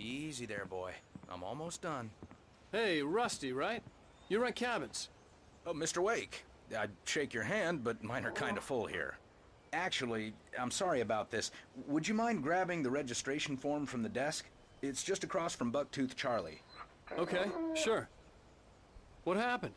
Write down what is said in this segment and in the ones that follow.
Easy there, boy. I'm almost done. Hey, Rusty, right? You rent cabins. Oh, Mr. Wake. I'd shake your hand, but mine are kind of full here. Actually, I'm sorry about this. Would you mind grabbing the registration form from the desk? It's just across from Bucktooth Charlie. Okay, sure. What happened?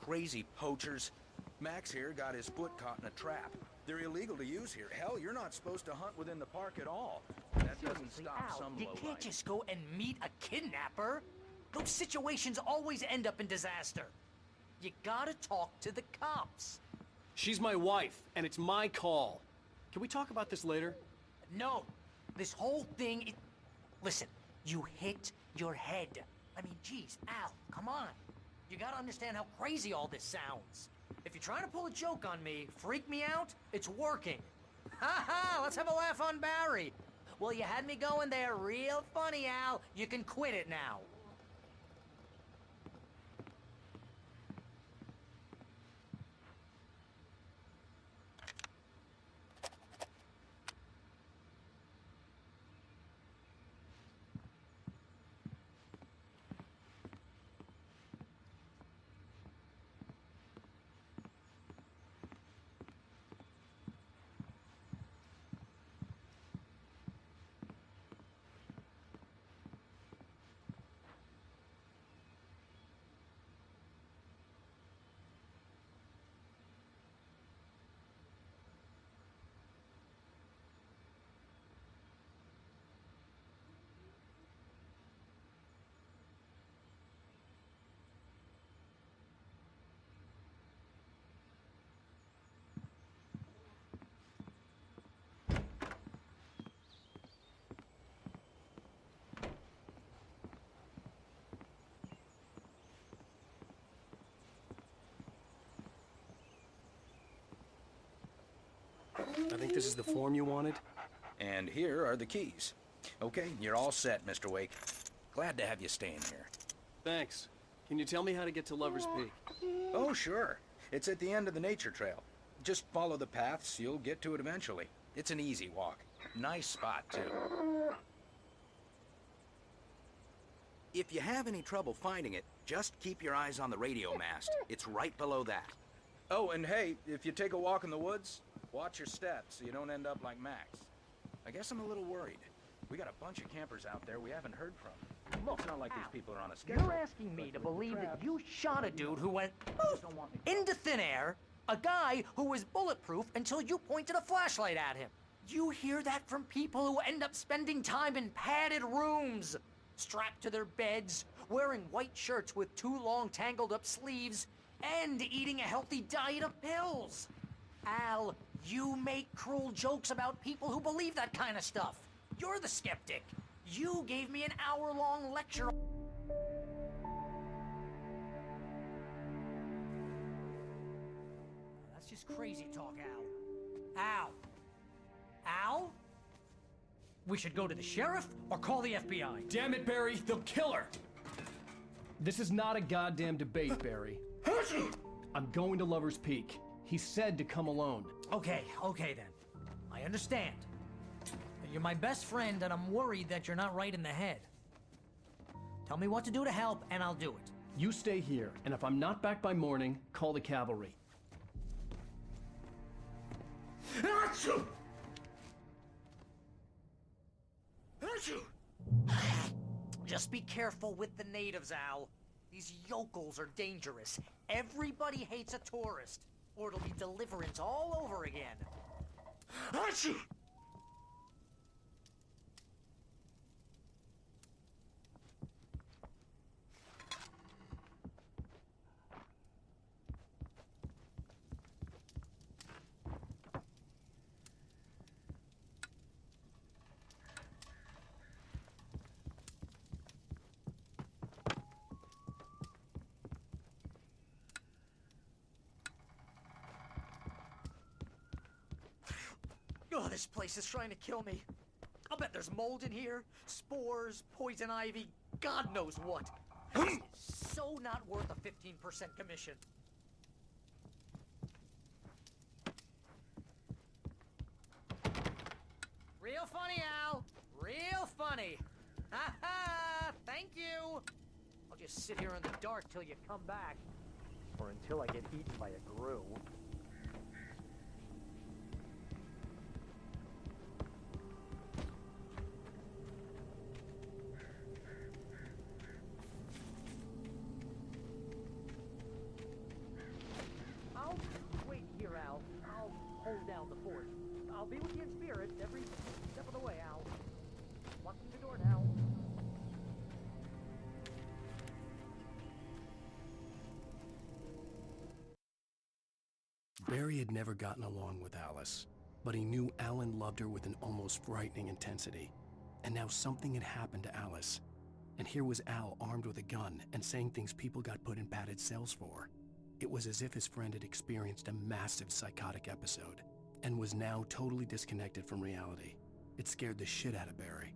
Crazy poachers. Max here got his foot caught in a trap. They're illegal to use here. Hell, you're not supposed to hunt within the park at all. That doesn't stop Al, some you lowlife. can't just go and meet a kidnapper. Those situations always end up in disaster. You gotta talk to the cops. She's my wife, and it's my call. Can we talk about this later? No, this whole thing. Listen, you hit your head. I mean, geez, Al, come on. You gotta understand how crazy all this sounds. If you're trying to pull a joke on me, freak me out, it's working. Ha ha, let's have a laugh on Barry. Well, you had me going there real funny, Al. You can quit it now. I think this is the form you wanted. And here are the keys. Okay, you're all set, Mr. Wake. Glad to have you staying here. Thanks. Can you tell me how to get to Lover's Peak? Oh, sure. It's at the end of the nature trail. Just follow the paths, you'll get to it eventually. It's an easy walk. Nice spot, too. If you have any trouble finding it, just keep your eyes on the radio mast. It's right below that. Oh, and hey, if you take a walk in the woods, watch your steps so you don't end up like Max. I guess I'm a little worried. We got a bunch of campers out there we haven't heard from. Look, it's not like these people are on a schedule. You're asking me to believe that you shot a dude who went poof into thin air, a guy who was bulletproof until you pointed a flashlight at him. You hear that from people who end up spending time in padded rooms, strapped to their beds, wearing white shirts with too long tangled up sleeves, and eating a healthy diet of pills. Al, you make cruel jokes about people who believe that kind of stuff. You're the skeptic. You gave me an hour-long lecture. That's just crazy talk, Al. Al. Al? We should go to the sheriff or call the FBI. Damn it, Barry, they'll kill her! This is not a goddamn debate, Barry. I'm going to Lover's Peak. He said to come alone. Okay then. I understand. You're my best friend, and I'm worried that you're not right in the head. Tell me what to do to help, and I'll do it. You stay here, and if I'm not back by morning, call the cavalry. Achoo! Just be careful with the natives, Al. These yokels are dangerous. Everybody hates a tourist, or it'll be deliverance all over again. Achoo! Oh, this place is trying to kill me. I'll bet there's mold in here, spores, poison ivy, God knows what. This is so not worth a 15% commission. Real funny, Al. Real funny. Ha ha! Thank you! I'll just sit here in the dark till you come back. Or until I get eaten by a grue. I'll wait here, Al. I'll hold down the fort. I'll be with you in spirit every step of the way, Al. Locking the door now. Barry had never gotten along with Alice, but he knew Alan loved her with an almost frightening intensity. And now something had happened to Alice. And here was Al armed with a gun and saying things people got put in padded cells for. It was as if his friend had experienced a massive psychotic episode and was now totally disconnected from reality. It scared the shit out of Barry.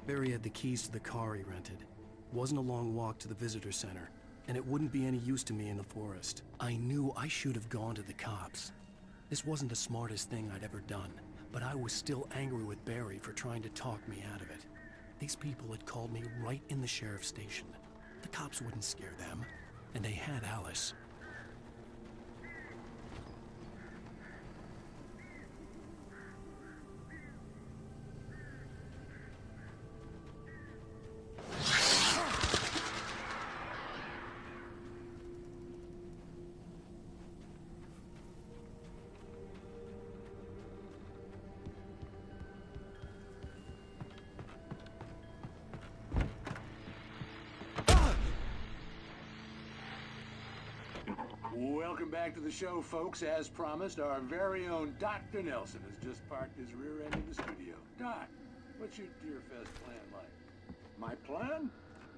Barry had the keys to the car he rented. Wasn't a long walk to the visitor center, and it wouldn't be any use to me in the forest. I knew I should have gone to the cops. This wasn't the smartest thing I'd ever done, but I was still angry with Barry for trying to talk me out of it. These people had called me right in the sheriff's station. The cops wouldn't scare them, and they had Alice. Welcome back to the show, folks. As promised, our very own Dr. Nelson has just parked his rear end in the studio. Doc, what's your Deerfest plan like? My plan?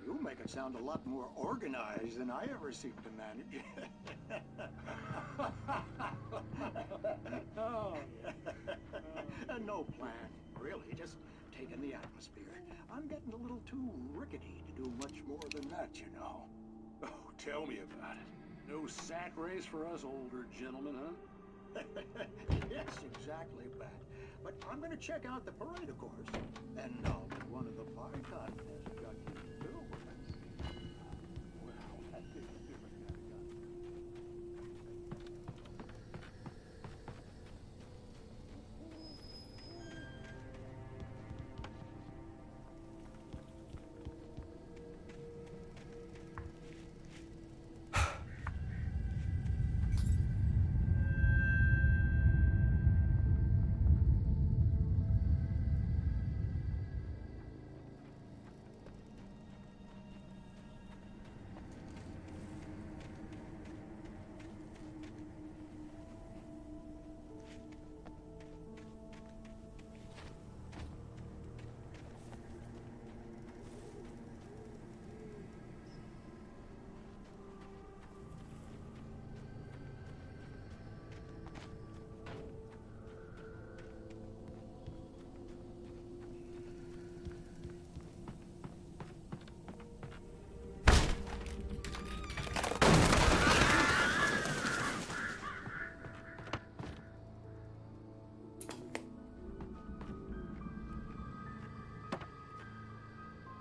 You make it sound a lot more organized than I ever seem to manage. Oh. No plan, really. Just taking the atmosphere. I'm getting a little too rickety to do much more than that, you know. Oh, tell me about it. No sack race for us older gentlemen, huh? Yes, exactly, Bat. But I'm gonna check out the parade, of course. And I'll be one of the pie contests judges, too. Well, that is a different kind of gun.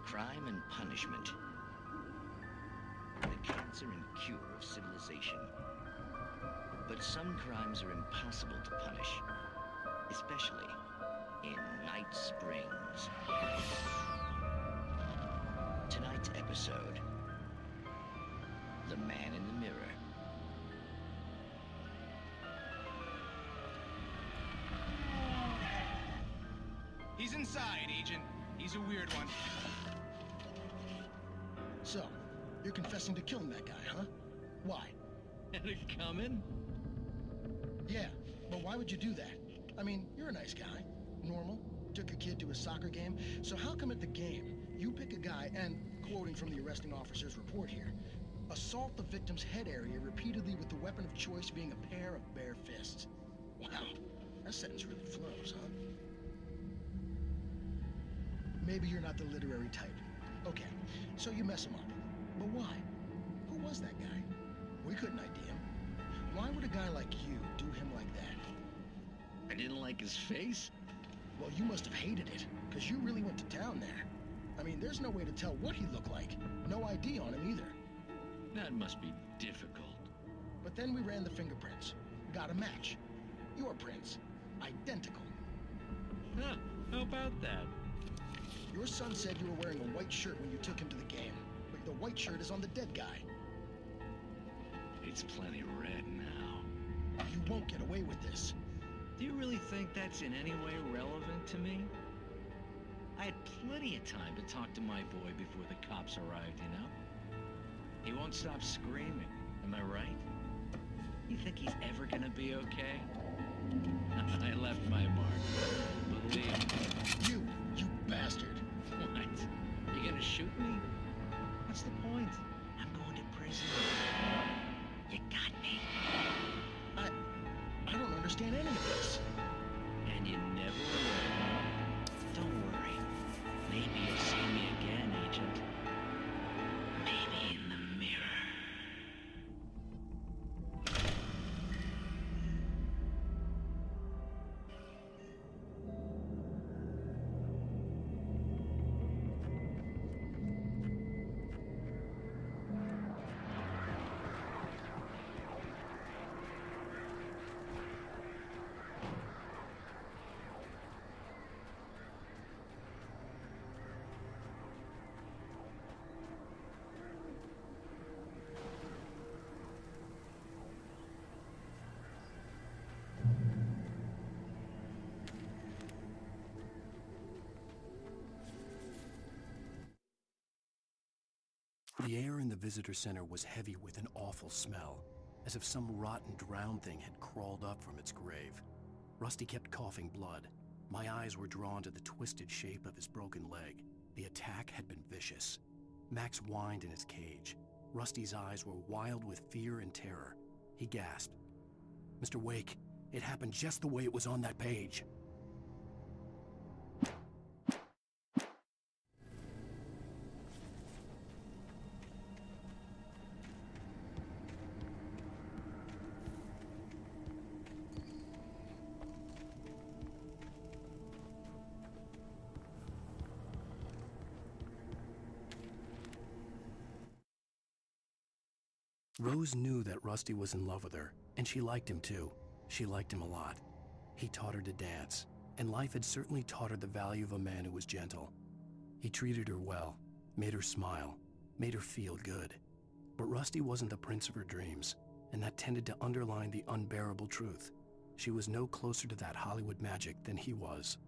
Crime and punishment. The cancer and cure of civilization. But some crimes are impossible to punish, especially in Night Springs. Tonight's episode, The Man in the Mirror. He's inside, Agent. He's a weird one. So, you're confessing to killing that guy, huh? Why? Had it coming? Yeah, but why would you do that? I mean, you're a nice guy. Normal. Took your kid to a soccer game. So how come at the game, you pick a guy and, quoting from the arresting officer's report here, assault the victim's head area repeatedly with the weapon of choice being a pair of bare fists? Wow, that sentence really flows, huh? Maybe you're not the literary type. Okay, so you mess him up. But why? Who was that guy? We couldn't ID him. guy like you do him like that? I didn't like his face? Well, you must have hated it, because you really went to town there. I mean, there's no way to tell what he looked like. No ID on him either. That must be difficult. But then we ran the fingerprints. Got a match. Your prints. Identical. Huh, how about that? Your son said you were wearing a white shirt when you took him to the game. But the white shirt is on the dead guy. It's plenty red now. You won't get away with this. Do you really think that's in any way relevant to me? I had plenty of time to talk to my boy before the cops arrived, you know? He won't stop screaming, am I right? You think he's ever gonna be okay? I left my mark, believe me. You bastard. What? You gonna shoot me? What's the point? I'm going to prison. You got me. I don't understand any of this. And you never will. Don't worry. Maybe you'll see me again, Agent. Maybe in the mirror. The air in the visitor center was heavy with an awful smell, as if some rotten drowned thing had crawled up from its grave. Rusty kept coughing blood. My eyes were drawn to the twisted shape of his broken leg. The attack had been vicious. Max whined in his cage. Rusty's eyes were wild with fear and terror. He gasped. "Mr. Wake, it happened just the way it was on that page." Rose knew that Rusty was in love with her, and she liked him too. She liked him a lot. He taught her to dance, and life had certainly taught her the value of a man who was gentle. He treated her well, made her smile, made her feel good. But Rusty wasn't the prince of her dreams, and that tended to underline the unbearable truth. She was no closer to that Hollywood magic than he was.